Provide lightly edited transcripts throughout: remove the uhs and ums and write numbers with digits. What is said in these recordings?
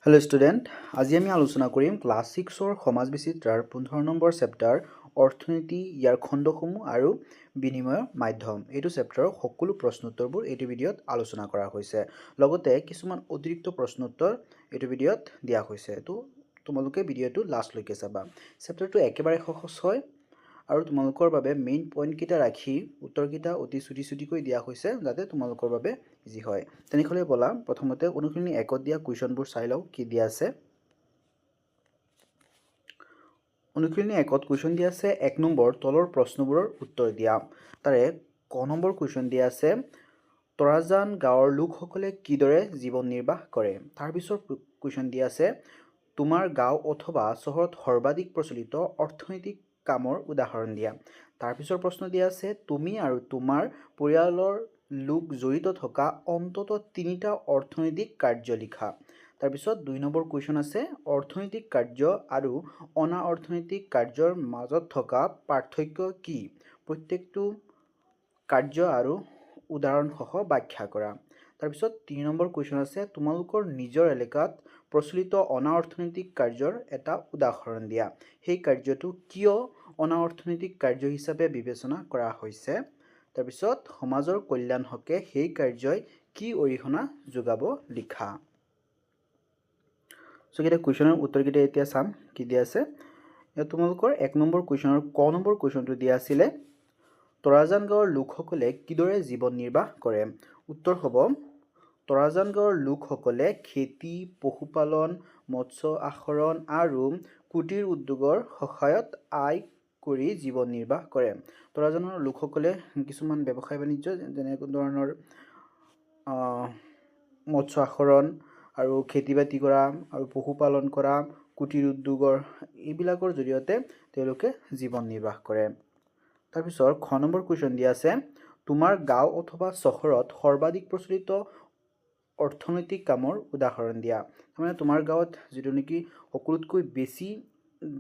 Hello student আজি আমি আলোচনা কৰিম ক্লাছ 6 সমাজ বিচিত্ৰাৰ 15 নম্বৰ চেপ্টাৰ অৰ্থনীতি ইয়াৰ খণ্ডসমূহ আৰু বিনিময়ৰ মাধ্যম এইটো চেপ্টাৰৰ সকলো প্ৰশ্নোত্তৰবোৰ এইটো ভিডিঅ'ত আলোচনা কৰা হৈছে লগতে কিছুমান অতিৰিক্ত প্ৰশ্নোত্তৰ এইটো ভিডিঅ'ত দিয়া হৈছে তো তোমালোকে ভিডিঅ'টো লাষ্টলৈকে চাবা চেপ্টাৰটো একেবাৰে সহজ হয় আৰু তোমালোকৰ বাবে মেইন পইণ্ট কিটা ৰাখি উত্তৰকিটা অতি ছুটি দিয়া হৈছে যাতে তোমালোকৰ বাবে ইজি হয় তেনেহলে বলা প্ৰথমতে অনুশীলনী 1ত দিয়া কুৱেশ্যনবোৰ চাই লও কি দিয়া আছে অনুশীলনী 1ত কুৱেশ্যন দিয়া আছে 1 নম্বৰ তলৰ প্ৰশ্নবোৰৰ উত্তৰ দিয়া তাৰে ক নম্বৰ কুৱেশ্যন দিয়া আছে তৰাজান গাঁৱৰ লোকসকলে কিদৰে জীৱন নিৰ্বাহ কৰে তাৰ পিছৰ কুৱেশ্যন দিয়া আছে তোমাৰ গাঁও অথবা চহৰত সৰ্বাধিক প্ৰচলিত অৰ্থনৈতিক কামৰ উদাহৰণ দিয়া তাৰ পিছৰ প্ৰশ্ন দিয়া আছে তুমি আৰু তোমাৰ পৰিয়ালৰ লোক জড়িত থকা অন্তত 3টা অৰ্থনৈতিক কাৰ্য লিখা তাৰ পিছত 2 নম্বৰ কুৱেশ্যন আছে অৰ্থনৈতিক কাৰ্য আৰু অনা অৰ্থনৈতিক কাৰ্যৰ মাজত থকা পাৰ্থক্য কি প্ৰত্যেকটো কাৰ্য আৰু উদাহৰণ সহ ব্যাখ্যা কৰা তাৰ পিছত 3 নম্বৰ কুৱেশ্যন আছে তোমালোকৰ নিজৰ এলেকাত প্ৰচলিত অনা অৰ্থনৈতিক কাৰ্যৰ এটা উদাহৰণ দিয়া সেই কাৰ্যটো কিয় অনা অৰ্থনৈতিক কাৰ্য হিচাপে বিবেচনা কৰা হৈছে তাৰ পিছত সমাজৰ কল্যাণ হকে সেই কাৰ্যই কি অৰিহণা যোগাব লিখা সো এটা কুৱেশ্যনৰ উত্তৰকিটা এতিয়া চাম কি দিয়া আছে ইয়াত তোমালোকৰ 1 নম্বৰ কুৱেশ্যনৰ ক নম্বৰ কুৱেশ্যনটো দিয়া আছিল তৰাজান গাঁৱৰ লোকসকলে কিদৰে জীৱন নিৰ্বাহ কৰে উত্তৰ হ'ব তৰাজান গাঁৱৰ লোকসকলে খেতি পশুপালন মৎস্য আহৰণ আৰু কুটিৰ উদ্যোগৰ সহায়ত আয় কৰি জীৱন নিৰ্বাহ কৰে তৰাজানৰ লোকসকলে কিছুমান ব্যৱসায় বাণিজ্য যেনে ধৰণৰ মৎস্য আহৰণ আৰু খেতি বাতি কৰা আৰু পশুপালন কৰা কুটিৰ উদ্যোগৰ এইবিলাকৰ জৰিয়তে তেওঁলোকে জীৱন নিৰ্বাহ কৰে তাৰ পিছৰ খ নম্বৰ কুৱেশ্যন দিয়া আছে তোমাৰ গাঁও অথবা চহৰত সৰ্বাধিক প্ৰচলিত অৰ্থনৈতিক কামৰ উদাহৰণ দিয়া মানে তোমাৰ গাঁৱত যেটো নেকি সকলোতকৈ বেছি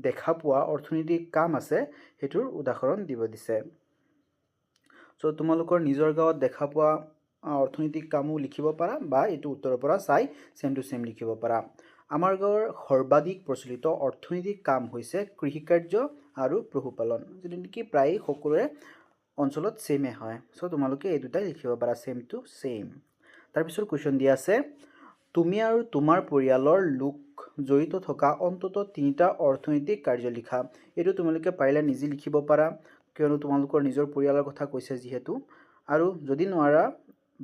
দেখা পোৱা অৰ্থনৈতিক কাম আছে হেতুৰ উদাহৰণ দিব দিছে সো তোমালোকৰ নিজৰ গাঁৱত দেখা পোৱা অৰ্থনৈতিক কামো লিখিব পাৰা বা এটো উত্তৰৰ পৰা চাই সেম টু সেম লিখিব পাৰা আমাৰ গাঁৱৰ সৰ্বাধিক প্ৰচলিত অৰ্থনৈতিক কাম হৈছে কৃষি কাৰ্য আৰু পশুপালন যেটো নেকি প্ৰায় সকলোৰে অঞ্চলত সেমে হয় সো তোমালোকে এই দুটাই লিখিব পাৰা সেম টু সেম তাৰ পিছৰ কুৱেশ্যন দিয়া আছে তুমি আৰু তোমাৰ পৰিয়ালৰ লোক জড়িত থকা অন্তত 3টা অৰ্থনৈতিক কাৰ্য লিখা এটো তোমালোকে পাৰিলে নিজে লিখিব পাৰা কিয়নো তোমালোকৰ নিজৰ পৰিয়ালৰ কথা কৈছে যিহেতু আৰু যদি নোৱাৰা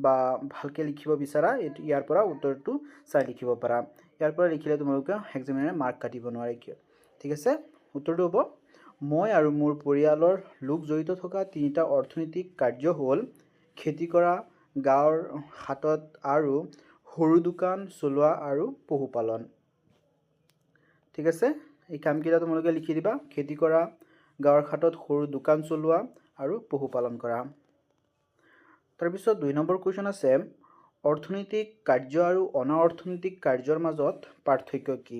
বা ভালকে লিখিব বিচাৰা ইয়াৰ পৰা উত্তৰটো চাই লিখিব পাৰা ইয়াৰ পৰা লিখিলে তোমালোকে এক্সামিনাৰে মাৰ্ক কাটিব নোৱাৰে কিয় ঠিক আছে উত্তৰটো হ'ব মই আৰু মোৰ পৰিয়ালৰ লোক জড়িত থকা 3টা অৰ্থনৈতিক কাৰ্য হ'ল খেতি কৰা গাঁৱৰ হাতত আৰু সৰু দোকান চলোৱা আৰু পশুপালন ঠিক আছে এই কামকেইটা তোমালোকে লিখি দিবা খেতি কৰা গাঁৱৰ হাতত সৰু দোকান চলোৱা আৰু পশুপালন কৰা তাৰ পিছত 2 নম্বৰ কুৱেশ্যন আছে অৰ্থনৈতিক কাৰ্য আৰু অনা অৰ্থনৈতিক কাৰ্যৰ মাজত পাৰ্থক্য কি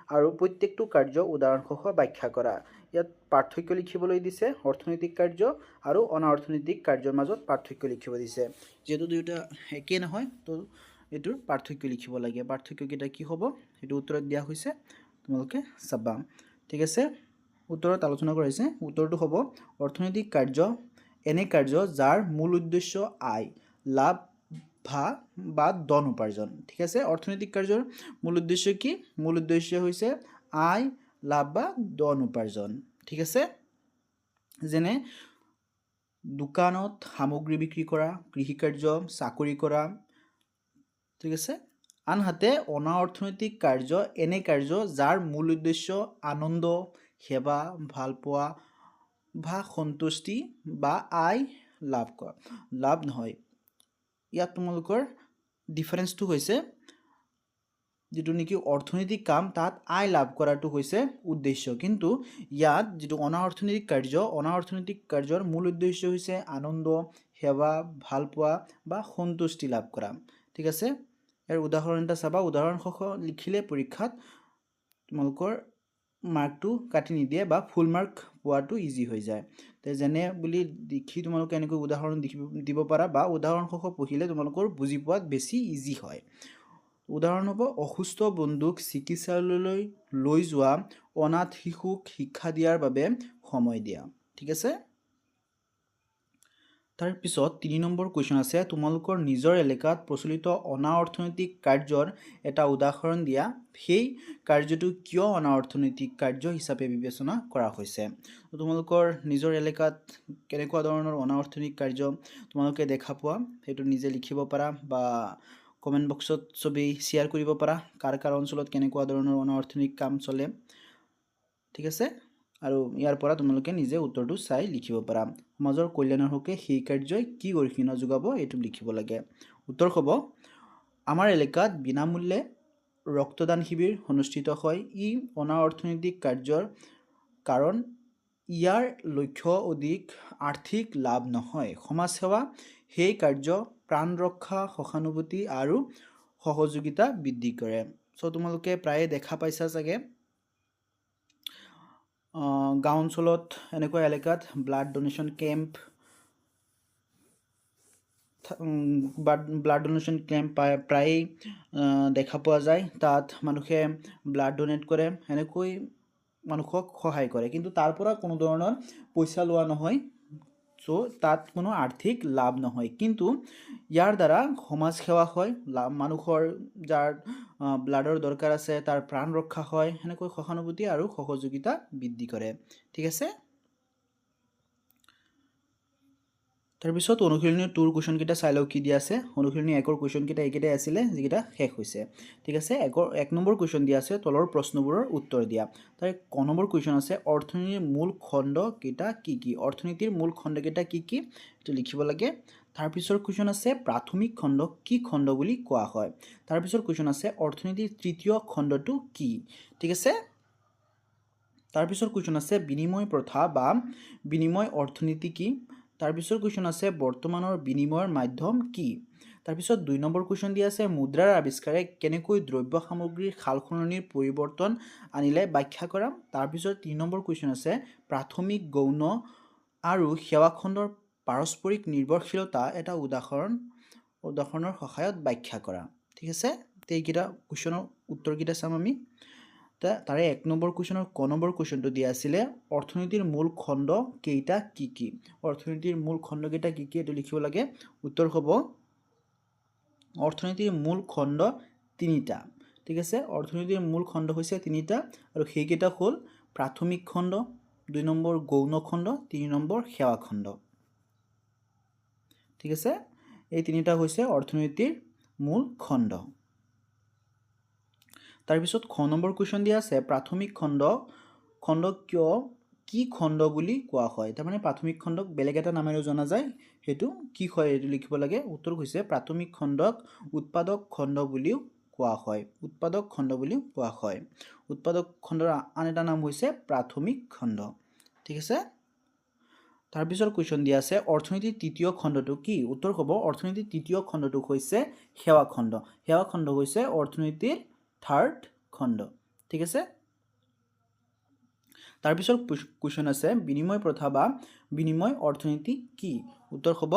আৰু প্ৰত্যেকটো কাৰ্য উদাহৰণ সহ ব্যাখ্যা কৰা ইয়াত পাৰ্থক্য লিখিবলৈ দিছে অৰ্থনৈতিক কাৰ্য আৰু অনা অৰ্থনৈতিক কাৰ্যৰ মাজত পাৰ্থক্য লিখিব দিছে যেটো দুটা একে নহয় তো এটোৰ পাৰ্থক্য লিখিব লাগে পাৰ্থক্য কিটা কি হ'ব এটো উত্তৰত দিয়া হৈছে তোমালোকে চাবা ঠিক আছে উত্তৰত আলোচনা কৰিছে উত্তৰটো হ'ব অৰ্থনৈতিক কাৰ্য এনে কাৰ্য যাৰ মূল উদ্দেশ্য আয় লাভ বা ধন উপাৰ্জন ঠিক আছে অৰ্থনৈতিক কাৰ্যৰ মূল উদ্দেশ্য কি মূল উদ্দেশ্য হৈছে আয় লাভ বা ধন উপাৰ্জন ঠিক আছে যেনে দোকানত সামগ্ৰী বিক্ৰী কৰা কৃষি কাৰ্য চাকৰি কৰা ঠিক আছে আনহাতে অনা অৰ্থনৈতিক কাৰ্য এনে কাৰ্য যাৰ মূল উদ্দেশ্য আনন্দ সেৱা ভালপোৱা বা সন্তুষ্টি বা আয় লাভ কৰা লাভ নহয় ইয়াত তোমালোকৰ ডিফাৰেন্সটো হৈছে যেটো নেকি অৰ্থনৈতিক কাম তাত আয় লাভ কৰাটো হৈছে উদ্দেশ্য কিন্তু ইয়াত যেটো অনা অৰ্থনৈতিক কাৰ্যৰ মূল উদ্দেশ্য হৈছে আনন্দ সেৱা ভালপোৱা বা সন্তুষ্টি লাভ কৰা ঠিক আছে ইয়াৰ উদাহৰণ এটা চাবা উদাহৰণ সহ লিখিলে পৰীক্ষাত তোমালোকৰ মাৰ্কটো কাটি নিদিয়ে বা ফুল মাৰ্ক পোৱাটো ইজি হৈ যায় তে যেনে বুলি দেখি তোমালোকে এনেকৈ উদাহৰণ দিব পাৰা বা উদাহৰণ সহ পঢ়িলে তোমালোকৰ বুজি পোৱাত বেছি ইজি হয় উদাহৰণ হ'ব অসুস্থ বন্ধুক চিকিৎসালয়লৈ লৈ যোৱা, অনাথ শিশুক শিক্ষা দিয়াৰ বাবে সময় দিয়া। ঠিক আছে। তাৰপিছত 3 নম্বৰ কুৱেশ্যন আছে, তোমালোকৰ নিজৰ এলেকাত প্ৰচলিত অনা অৰ্থনৈতিক কাৰ্যৰ এটা উদাহৰণ দিয়া। সেই কাৰ্যটো কিয় অনা অৰ্থনৈতিক কাৰ্য হিচাপে বিবেচনা কৰা হৈছে? তোমালোকৰ নিজৰ এলেকাত কেনেকুৱা ধৰণৰ অনা অৰ্থনৈতিক কাৰ্য তোমালোকে দেখা পোৱা, সেইটো নিজে লিখিব পাৰা বা কমেণ্ট বক্সত চবেই শ্বেয়াৰ কৰিব পাৰা, কাৰ অঞ্চলত কেনেকুৱা ধৰণৰ অনা অৰ্থনৈতিক কাম চলে। ঠিক আছে। আৰু ইয়াৰ পৰা তোমালোকে নিজে উত্তৰটো চাই লিখিব পাৰা। সমাজৰ কল্যাণৰ হকে সেই কাৰ্যই কি অৰিহণা যোগাব, এইটো লিখিব লাগে। উত্তৰ হ'ব, আমাৰ এলেকাত বিনামূল্যে ৰক্তদান শিবিৰ অনুষ্ঠিত হয়। ই অনা অৰ্থনৈতিক কাৰ্যৰ কাৰণ ইয়াৰ লক্ষ্য অধিক আৰ্থিক লাভ নহয়। সমাজসেৱা সেই কাৰ্য প্ৰাণ ৰক্ষা, সহানুভূতি আৰু সহযোগিতা বৃদ্ধি কৰে। চ' তোমালোকে প্ৰায়ে দেখা পাইছা চাগে গাঁও অঞ্চলত এনেকুৱা এলেকাত ব্লাড ডোনেশ্যন কেম্প প্ৰায়েই দেখা পোৱা যায়। তাত মানুহে ব্লাড ডোনেট কৰে, এনেকৈ মানুহক সহায় কৰে, কিন্তু তাৰ পৰা কোনো ধৰণৰ পইচা লোৱা নহয়। চ' তাত কোনো আৰ্থিক লাভ নহয়, কিন্তু ইয়াৰ দ্বাৰা সমাজ সেৱা হয়, মানুহৰ যাৰ ব্লাডৰ দৰকাৰ আছে তাৰ প্ৰাণ ৰক্ষা হয়, সেনেকৈ সহানুভূতি আৰু সহযোগিতা বৃদ্ধি কৰে। ঠিক আছে। তাৰপিছত অনুশীলনী 2ৰ কুৱেশ্যনকেইটা চাই লওক কি দিয়া আছে। অনুশীলনী 1ৰ কুৱেশ্যনকেইটা এইকেইটাই আছিলে যিকেইটা শেষ হৈছে। ঠিক আছে। 1 নম্বৰ কুৱেশ্যন দিয়া আছে, তলৰ প্ৰশ্নবোৰৰ উত্তৰ দিয়া। তাৰ ক নম্বৰ কুৱেশ্যন আছে, অৰ্থনীতিৰ মূল খণ্ডকেইটা কি কি? অৰ্থনীতিৰ মূল খণ্ডকেইটা কি কি এইটো লিখিব লাগে। তাৰপিছৰ কুৱেশ্যন আছে, প্ৰাথমিক খণ্ডক কি খণ্ড বুলি কোৱা হয়? তাৰপিছৰ কুৱেশ্যন আছে, অৰ্থনীতিৰ তৃতীয় খণ্ডটো কি? ঠিক আছে। তাৰপিছৰ কুৱেশ্যন আছে, বিনিময় প্ৰথা বা বিনিময় অৰ্থনীতি কি? তাৰপিছৰ কুৱেশ্যন আছে, বৰ্তমানৰ বিনিময়ৰ মাধ্যম কি? তাৰপিছত 2 নম্বৰ কুৱেশ্যন দিয়া আছে, মুদ্ৰাৰ আৱিষ্কাৰে কেনেকৈ দ্ৰব্য সামগ্ৰীৰ সালসলনিৰ পৰিৱৰ্তন আনিলে ব্যাখ্যা কৰা। তাৰপিছত 3 নম্বৰ কুৱেশ্যন আছে, প্ৰাথমিক, গৌণ আৰু সেৱা খণ্ডৰ পাৰস্পৰিক নিৰ্ভৰশীলতা এটা উদাহৰণৰ সহায়ত ব্যাখ্যা কৰা। ঠিক আছে। এইকেইটা কুৱেশ্যনৰ উত্তৰকেইটা চাম আমি। তাৰে 1 নম্বৰ কুৱেশ্যনৰ ক নম্বৰ কুৱেশ্যনটো দিয়া আছিলে, অৰ্থনীতিৰ মূল খণ্ড কেইটা কি কি? অৰ্থনীতিৰ মূল খণ্ডকেইটা কি কি এইটো লিখিব লাগে। উত্তৰ হ'ব, অৰ্থনীতিৰ মূল খণ্ড 3টা। ঠিক আছে। অৰ্থনীতিৰ মূল খণ্ড হৈছে 3টা, আৰু সেইকেইটা হ'ল প্ৰাথমিক খণ্ড, 2 নম্বৰ গৌণ খণ্ড, 3 নম্বৰ সেৱা খণ্ড। ঠিক আছে। এই 3টা হৈছে অৰ্থনীতিৰ মূল খণ্ড। তাৰপিছত খ নম্বৰ কুৱেশ্যন দিয়া আছে, প্ৰাথমিক খণ্ডক কি খণ্ড বুলি কোৱা হয়? তাৰমানে প্ৰাথমিক খণ্ডক বেলেগ এটা নামেৰে জনা যায়, সেইটো কি হয় এইটো লিখিব লাগে। উত্তৰ হৈছে, প্ৰাথমিক খণ্ডক উৎপাদক খণ্ড বুলিও কোৱা হয়। উৎপাদক খণ্ড বুলিও কোৱা হয়। উৎপাদক খণ্ডৰ আন এটা নাম হৈছে প্ৰাথমিক খণ্ড। ঠিক আছে। তাৰপিছত কুৱেশ্যন দিয়া আছে, অৰ্থনীতিৰ তৃতীয় খণ্ডটো কি? উত্তৰ হ'ব, অৰ্থনীতিৰ তৃতীয় খণ্ডটো হৈছে সেৱা খণ্ড। সেৱা খণ্ড হৈছে অৰ্থনীতিৰ 3rd খণ্ড। ঠিক আছে। তাৰপিছত কুৱেশ্যন আছে, বিনিময় প্ৰথা বা বিনিময় অৰ্থনীতি কি? উত্তৰ হ'ব,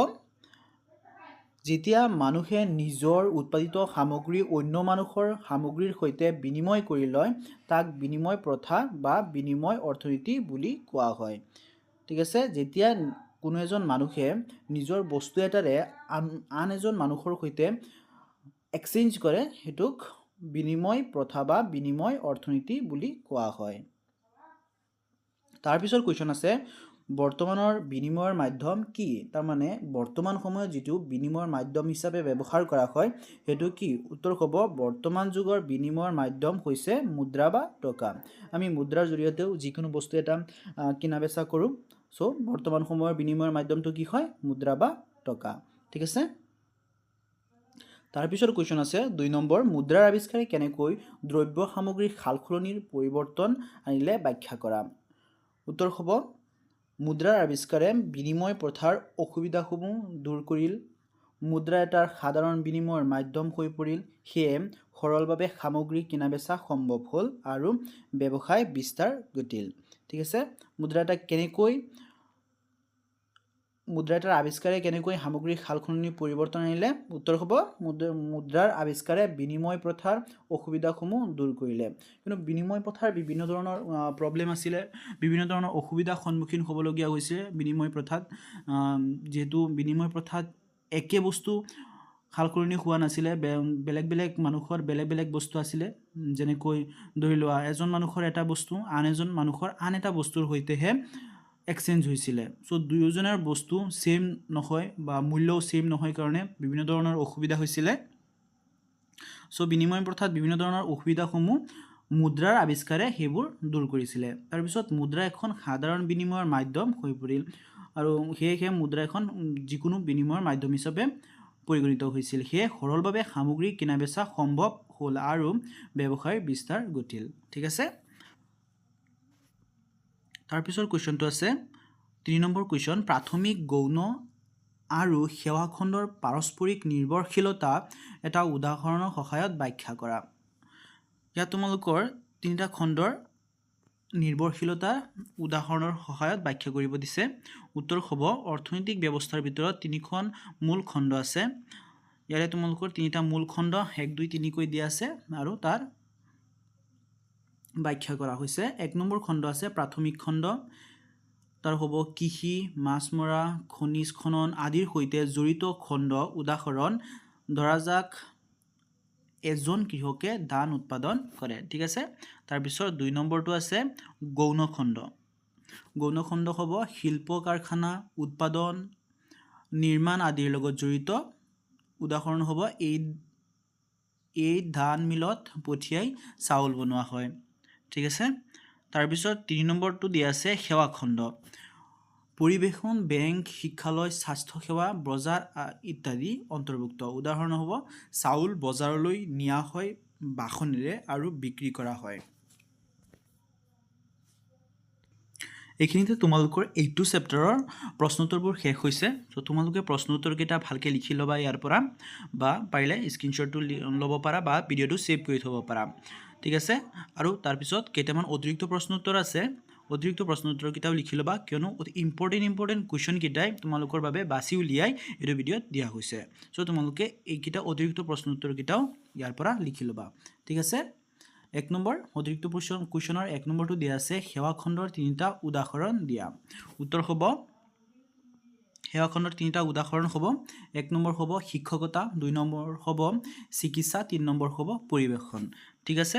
যেতিয়া মানুহে নিজৰ উৎপাদিত সামগ্ৰী অন্য মানুহৰ সামগ্ৰীৰ সৈতে বিনিময় কৰি লয়, তাক বিনিময় প্ৰথা বা বিনিময় অৰ্থনীতি বুলি কোৱা হয়। ঠিক আছে। যেতিয়া কোনো এজন মানুহে নিজৰ বস্তু এটাৰে আন এজন মানুহৰ সৈতে এক্সচেঞ্জ কৰে, সেইটোক বিনিময় প্ৰথা বা বিনিময় অৰ্থনীতি বুলি কোৱা হয়। তাৰপিছত কুৱেশ্যন আছে, বৰ্তমানৰ বিনিময়ৰ মাধ্যম কি? তাৰমানে বৰ্তমান সময়ত যিটো বিনিময়ৰ মাধ্যম হিচাপে ব্যৱহাৰ কৰা হয় সেইটো কি? উত্তৰ হ'ব, বৰ্তমান যুগৰ বিনিময়ৰ মাধ্যম হৈছে মুদ্ৰা বা টকা। আমি মুদ্ৰাৰ জৰিয়তেও যিকোনো বস্তু এটা কিনা বেচা কৰোঁ। চ' বৰ্তমান সময়ৰ বিনিময়ৰ মাধ্যমটো কি হয়? মুদ্ৰা বা টকা। ঠিক আছে। তাৰপিছত কুৱেশ্যন আছে 2 নম্বৰ, মুদ্ৰাৰ আৱিষ্কাৰে কেনেকৈ দ্ৰব্য সামগ্ৰীৰ সালসলনিৰ পৰিৱৰ্তন আনিলে ব্যাখ্যা কৰা। উত্তৰ হ'ব, মুদ্ৰাৰ আৱিষ্কাৰে বিনিময় প্ৰথাৰ অসুবিধাসমূহ দূৰ কৰিল। মুদ্ৰা এটাৰ সাধাৰণ বিনিময়ৰ মাধ্যম হৈ পৰিল। সেয়ে সৰলভাৱে সামগ্ৰী কিনা বেচা সম্ভৱ হ'ল আৰু ব্যৱসায় বিস্তাৰ ঘটিল। ঠিক আছে। মুদ্ৰা এটা কেনেকৈ মুদ্ৰা এটাৰ আৱিষ্কাৰে কেনেকৈ সামগ্ৰিক সালসলনি পৰিৱৰ্তন আনিলে? উত্তৰ হ'ব মুদ্ৰাৰ আৱিষ্কাৰে বিনিময় প্ৰথাৰ অসুবিধাসমূহ দূৰ কৰিলে। কিন্তু বিনিময় প্ৰথাৰ বিভিন্ন ধৰণৰ প্ৰব্লেম আছিলে, বিভিন্ন ধৰণৰ অসুবিধাৰ সন্মুখীন হ'বলগীয়া হৈছিলে বিনিময় প্ৰথাত। যিহেতু বিনিময় প্ৰথাত একে বস্তু সালসলনি হোৱা নাছিলে, বেলেগ বেলেগ মানুহৰ বেলেগ বেলেগ বস্তু আছিলে। যেনেকৈ ধৰি লোৱা এজন মানুহৰ এটা বস্তু আন এজন মানুহৰ আন এটা বস্তুৰ সৈতেহে এক্সচেঞ্জ হৈছিলে। চ' দুয়োজনৰ বস্তু ছেম নহয় বা মূল্যও ছেম নহয় কাৰণে বিভিন্ন ধৰণৰ অসুবিধা হৈছিলে। চ' বিনিময় প্ৰথাত বিভিন্ন ধৰণৰ অসুবিধাসমূহ মুদ্ৰাৰ আৱিষ্কাৰে সেইবোৰ দূৰ কৰিছিলে। তাৰপিছত মুদ্ৰা এখন সাধাৰণ বিনিময়ৰ মাধ্যম হৈ পৰিল আৰু সেয়েহে মুদ্ৰা এখন যিকোনো বিনিময়ৰ মাধ্যম হিচাপে পৰিগণিত হৈছিল। সেয়ে সৰলভাৱে সামগ্ৰী কিনা বেচা সম্ভৱ হ'ল আৰু ব্যৱসায়ৰ বিস্তাৰ ঘটিল। ঠিক আছে। তাৰপিছৰ কুৱেশ্যনটো আছে 3 নম্বৰ কুৱেশ্যন, প্ৰাথমিক গৌণ আৰু সেৱা খণ্ডৰ পাৰস্পৰিক নিৰ্ভৰশীলতা এটা উদাহৰণৰ সহায়ত ব্যাখ্যা কৰা। ইয়াত তোমালোকৰ 3টা খণ্ডৰ নিৰ্ভৰশীলতা উদাহৰণৰ সহায়ত ব্যাখ্যা কৰিব দিছে। উত্তৰ হ'ব অৰ্থনৈতিক ব্যৱস্থাৰ ভিতৰত 3খন মূল খণ্ড আছে। ইয়াৰে তোমালোকৰ 3টা মূল খণ্ড 1, 2, 3 কৈ দিয়া আছে আৰু তাৰ ব্যাখ্যা কৰা হৈছে। 1 নম্বৰ খণ্ড আছে প্ৰাথমিক খণ্ড। তাৰ হ'ব কৃষি, মাছ মৰা, খনিজ খনন আদিৰ সৈতে জড়িত খণ্ড। উদাহৰণ ধৰা যাক এজন কৃষকে ধান উৎপাদন কৰে। ঠিক আছে। তাৰপিছত 2 নম্বৰটো আছে গৌণ খণ্ড। গৌণ খণ্ড হ'ব শিল্প কাৰখানা, উৎপাদন, নিৰ্মাণ আদিৰ লগত জড়িত। উদাহৰণ হ'ব এই ধান মিলত পঠিয়াই চাউল বনোৱা হয়। ঠিক আছে। তাৰপিছত 3 নম্বৰটো দিয়া আছে সেৱা খণ্ড। পৰিৱেশন, বেংক, শিক্ষালয়, স্বাস্থ্যসেৱা, বজাৰ ইত্যাদি অন্তৰ্ভুক্ত। উদাহৰণ হ'ব চাউল বজাৰলৈ নিয়া হয় বাহনেৰে আৰু বিক্ৰী কৰা হয়। এইখিনিতে তোমালোকৰ এইটো চেপ্টাৰৰ প্ৰশ্নোত্তৰবোৰ শেষ হৈছে। চ' তোমালোকে প্ৰশ্নোত্তৰকেইটা ভালকৈ লিখি ল'বা ইয়াৰ পৰা, বা পাৰিলে স্ক্ৰীনশ্বটটো ল'ব পাৰা বা ভিডিঅ'টো ছেভ কৰি থ'ব পাৰা। ঠিক আছে। আৰু তাৰপিছত কেইটামান অতিৰিক্ত প্ৰশ্নোত্তৰ আছে, অতিৰিক্ত প্ৰশ্নোত্তৰকেইটাও লিখি ল'বা, কিয়নো ইম্পৰ্টেণ্ট কুৱেশ্যনকেইটাই তোমালোকৰ বাবে বাছি উলিয়াই এইটো ভিডিঅ'ত দিয়া হৈছে। চ' তোমালোকে এইকেইটা অতিৰিক্ত প্ৰশ্নোত্তৰকেইটাও ইয়াৰ পৰা লিখি ল'বা। ঠিক আছে। 1 নম্বৰ অতিৰিক্ত কুৱেশ্যনৰ 1 নম্বৰটো দিয়া আছে সেৱা খণ্ডৰ 3টা উদাহৰণ দিয়া। উত্তৰ হ'ব সেৱা খণ্ডৰ 3টা উদাহৰণ হ'ব 1 নম্বৰ হ'ব শিক্ষকতা, 2 নম্বৰ হ'ব চিকিৎসা, 3 নম্বৰ হ'ব পৰিৱেশন। ঠিক আছে।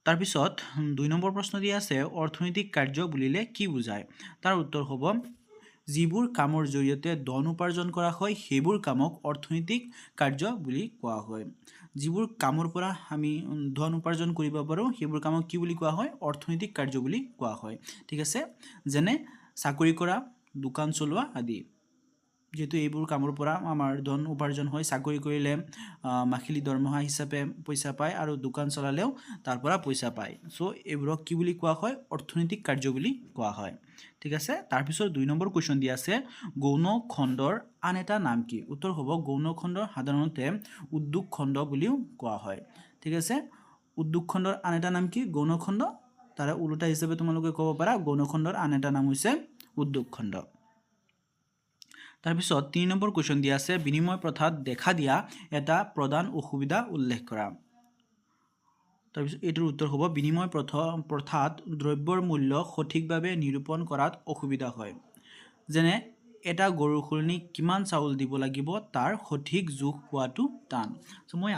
তাৰপিছত 2 নম্বৰ প্ৰশ্ন দিয়া আছে অৰ্থনৈতিক কাৰ্য বুলিলে কি বুজায়? তাৰ উত্তৰ হ'ব যিবোৰ কামৰ জৰিয়তে ধন উপাৰ্জন কৰা হয় সেইবোৰ কামক অৰ্থনৈতিক কাৰ্য বুলি কোৱা হয়। যিবোৰ কামৰ পৰা আমি ধন উপাৰ্জন কৰিব পাৰোঁ সেইবোৰ কামক কি বুলি কোৱা হয়? অৰ্থনৈতিক কাৰ্য বুলি কোৱা হয়। ঠিক আছে। যেনে চাকৰি কৰা, দোকান চলোৱা আদি। যেহেতু এইবোৰ কামৰ পৰা আমাৰ ধন উপাৰ্জন হয়। চাকৰি কৰিলে মাহিলী দৰমহা হিচাপে পইচা পায় আৰু দোকান চলালেও তাৰ পৰা পইচা পায়। চ' এইবোৰক কি বুলি কোৱা হয়? অৰ্থনৈতিক কাৰ্য বুলি কোৱা হয়। ঠিক আছে। তাৰপিছত 2 নম্বৰ কুৱেশ্যন দিয়া আছে গৌণ খণ্ডৰ আন এটা নাম কি? উত্তৰ হ'ব গৌণ খণ্ডৰ সাধাৰণতে উদ্যোগ খণ্ড বুলিও কোৱা হয়। ঠিক আছে। উদ্যোগ খণ্ডৰ আন এটা নাম কি? গৌণ খণ্ড। তাৰে ওলোটা হিচাপে তোমালোকে ক'ব পাৰা গৌণ খণ্ডৰ আন এটা নাম হৈছে উদ্যোগ খণ্ড। তাৰপিছত 3 নম্বৰ কুৱেশ্যন দিয়া আছে বিনিময় প্ৰথাত দেখা দিয়া এটা প্ৰধান অসুবিধা উল্লেখ কৰা। তাৰপিছত এইটোৰ উত্তৰ হ'ব বিনিময় প্ৰথাত দ্ৰব্যৰ মূল্য সঠিকভাৱে নিৰূপণ কৰাত অসুবিধা হয়। যেনে এটা গৰুৰ সলনি কিমান চাউল দিব লাগিব তাৰ সঠিক জোখ পোৱাটো টান। চ' মই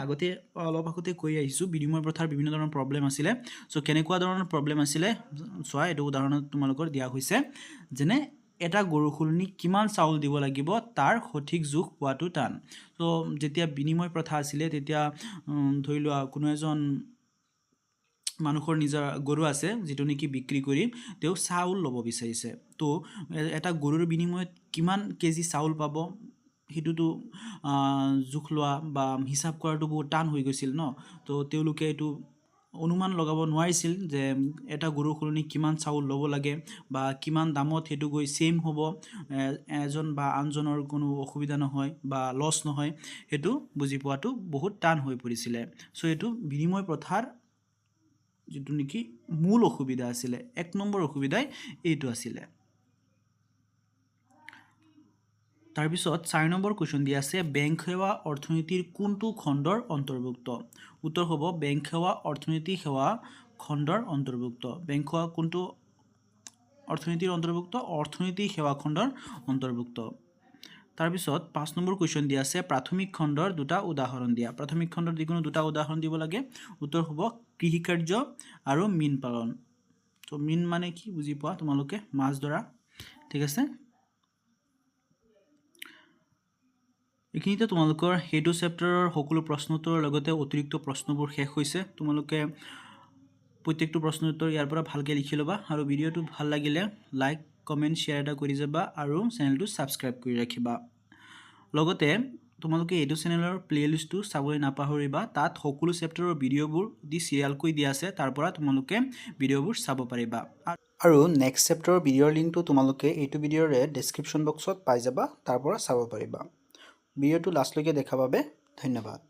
অলপ আগতে কৈ আহিছোঁ বিনিময় প্ৰথাৰ বিভিন্ন ধৰণৰ প্ৰব্লেম আছিলে। চ' কেনেকুৱা ধৰণৰ প্ৰব্লেম আছিলে চোৱা, এইটো উদাহৰণত তোমালোকৰ দিয়া হৈছে। যেনে এটা গৰুৰ সলনি কিমান চাউল দিব লাগিব তাৰ সঠিক জোখ পোৱাটো টান। চ' যেতিয়া বিনিময় প্ৰথা আছিলে তেতিয়া ধৰি লোৱা কোনো এজন মানুহৰ নিজৰ গৰু আছে যিটো নেকি বিক্ৰী কৰি তেওঁ চাউল ল'ব বিচাৰিছে। তো এটা গৰুৰ বিনিময়ত কিমান কেজি চাউল পাব সেইটোতো জোখ লোৱা বা হিচাপ কৰাটো বহুত টান হৈ গৈছিল ন। তো তেওঁলোকে এইটো অনুমান লগাব নোৱাৰিছিল যে এটা গৰুৰ সলনি কিমান চাউল ল'ব লাগে বা কিমান দামত সেইটো গৈ ছেম হ'ব, এজন বা আনজনৰ কোনো অসুবিধা নহয় বা লছ নহয়, সেইটো বুজি পোৱাটো বহুত টান হৈ পৰিছিলে। চ' এইটো বিনিময় প্ৰথাৰ যিটো নেকি মূল অসুবিধা আছিলে, 1 নম্বৰ অসুবিধাই এইটো আছিলে। তাৰপিছত 4 নম্বৰ কুৱেশ্যন দিয়া আছে বেংক সেৱা অৰ্থনীতিৰ কোনটো খণ্ডৰ অন্তৰ্ভুক্ত উত্তৰ হ'ব বেংক সেৱা অৰ্থনীতি সেৱা খণ্ডৰ অন্তৰ্ভুক্ত বেংক সেৱা কোনটো অৰ্থনীতিৰ অন্তৰ্ভুক্ত অৰ্থনীতি সেৱা খণ্ডৰ অন্তৰ্ভুক্ত তাৰপিছত 5 নম্বৰ কুৱেশ্যন দিয়া আছে প্ৰাথমিক খণ্ডৰ দুটা উদাহৰণ দিয়া প্ৰাথমিক খণ্ডৰ যিকোনো দুটা উদাহৰণ দিব লাগে উত্তৰ হ'ব কৃষি কাৰ্য আৰু মীন পালন তো মীন মানে কি বুজি পোৱা তোমালোকে মাছ ধৰা ঠিক আছে এইখিনিতে তোমালোকৰ হেতু চেপ্টাৰৰ সকলো প্ৰশ্ন উত্তৰৰ লগতে অতিৰিক্ত প্ৰশ্নবোৰ শেষ হৈছে তোমালোকে প্ৰত্যেকটো প্ৰশ্ন উত্তৰ ইয়াৰ পৰা ভালকৈ লিখি ল'বা আৰু ভিডিঅ'টো ভাল লাগিলে লাইক কমেণ্ট শ্বেয়াৰ এটা কৰি যাবা আৰু চেনেলটো ছাবস্ক্ৰাইব কৰি ৰাখিবা লগতে তোমালোকে এইটো চেনেলৰ প্লেলিষ্টটো চাবলৈ নাপাহৰিবা তাত সকলো চেপ্টাৰৰ ভিডিঅ'বোৰ দি চিৰিয়েলকৈ দিয়া আছে তাৰ পৰা তোমালোকে ভিডিঅ'বোৰ চাব পাৰিবা আৰু নেক্সট চেপ্টাৰৰ ভিডিঅ'ৰ লিংকটো তোমালোকে এইটো ভিডিঅ'ৰে ডেছক্ৰিপশ্যন বক্সত পাই যাবা তাৰ পৰা চাব পাৰিবা ভিডিঅ'টো লাষ্টলৈকে দেখাৰ বাবে ধন্যবাদ